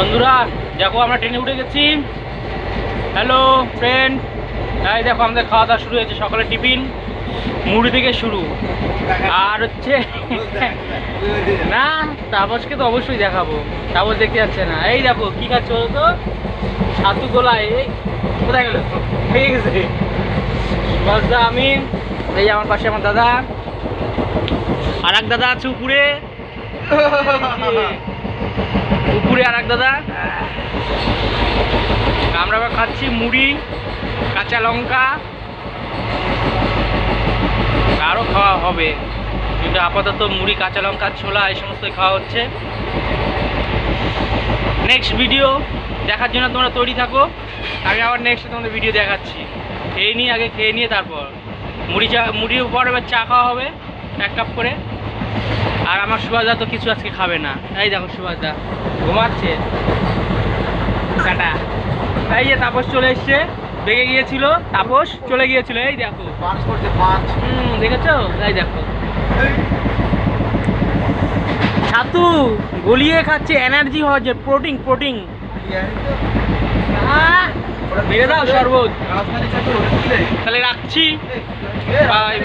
বন্ধুরা দেখো আমরা ট্রেনে উঠে গেছি। হ্যালো ফ্রেন্ড, এই দেখো আমাদের খাওয়া দাওয়া শুরু হয়েছে। সকালে টিফিন মুড়ি থেকে শুরু। আর হচ্ছে না, তাপসকে তো অবশ্যই দেখাবো। তাপস দেখতে যাচ্ছে না। এই দেখো কি খাচ্ছে বলো তো, ছাতু গোলা। এই কোথায় গেল, হয়ে গেছে বাসদা। আমি এই আমার পাশে আমার দাদা, আর এক দাদা আছে উপরে, উপরে আর এক দাদা। আমরা আবার খাচ্ছি মুড়ি, কাঁচা লঙ্কা, আরও খাওয়া হবে, কিন্তু আপাতত মুড়ি, কাঁচা লঙ্কা, ছোলা এই সমস্তই খাওয়া হচ্ছে। নেক্সট ভিডিও দেখার জন্য তোমরা তৈরি থাকো। আমি আবার নেক্সট তোমাদের ভিডিও দেখাচ্ছি। খেয়ে নিয়ে আগে, খেয়ে নিয়ে তারপর মুড়ির উপর এবার চা খাওয়া হবে 1 কাপ করে। আর আমার সুভাষদা তো কিছু আজকে খাবে না। এই দেখো সুভাষদা ঘুমাচ্ছে। টাটা। এই যে তাপস চলে এসছে, বেগে গিয়েছিল, তাপস চলে গিয়েছিল। এই দেখো দেখেছো, এই দেখো ছাতু গলিয়ে খাচ্ছে, এনার্জি হচ্ছে, প্রোটিন প্রোটিন। মেরে দাও শরবত। তাহলে রাখছি। বাই।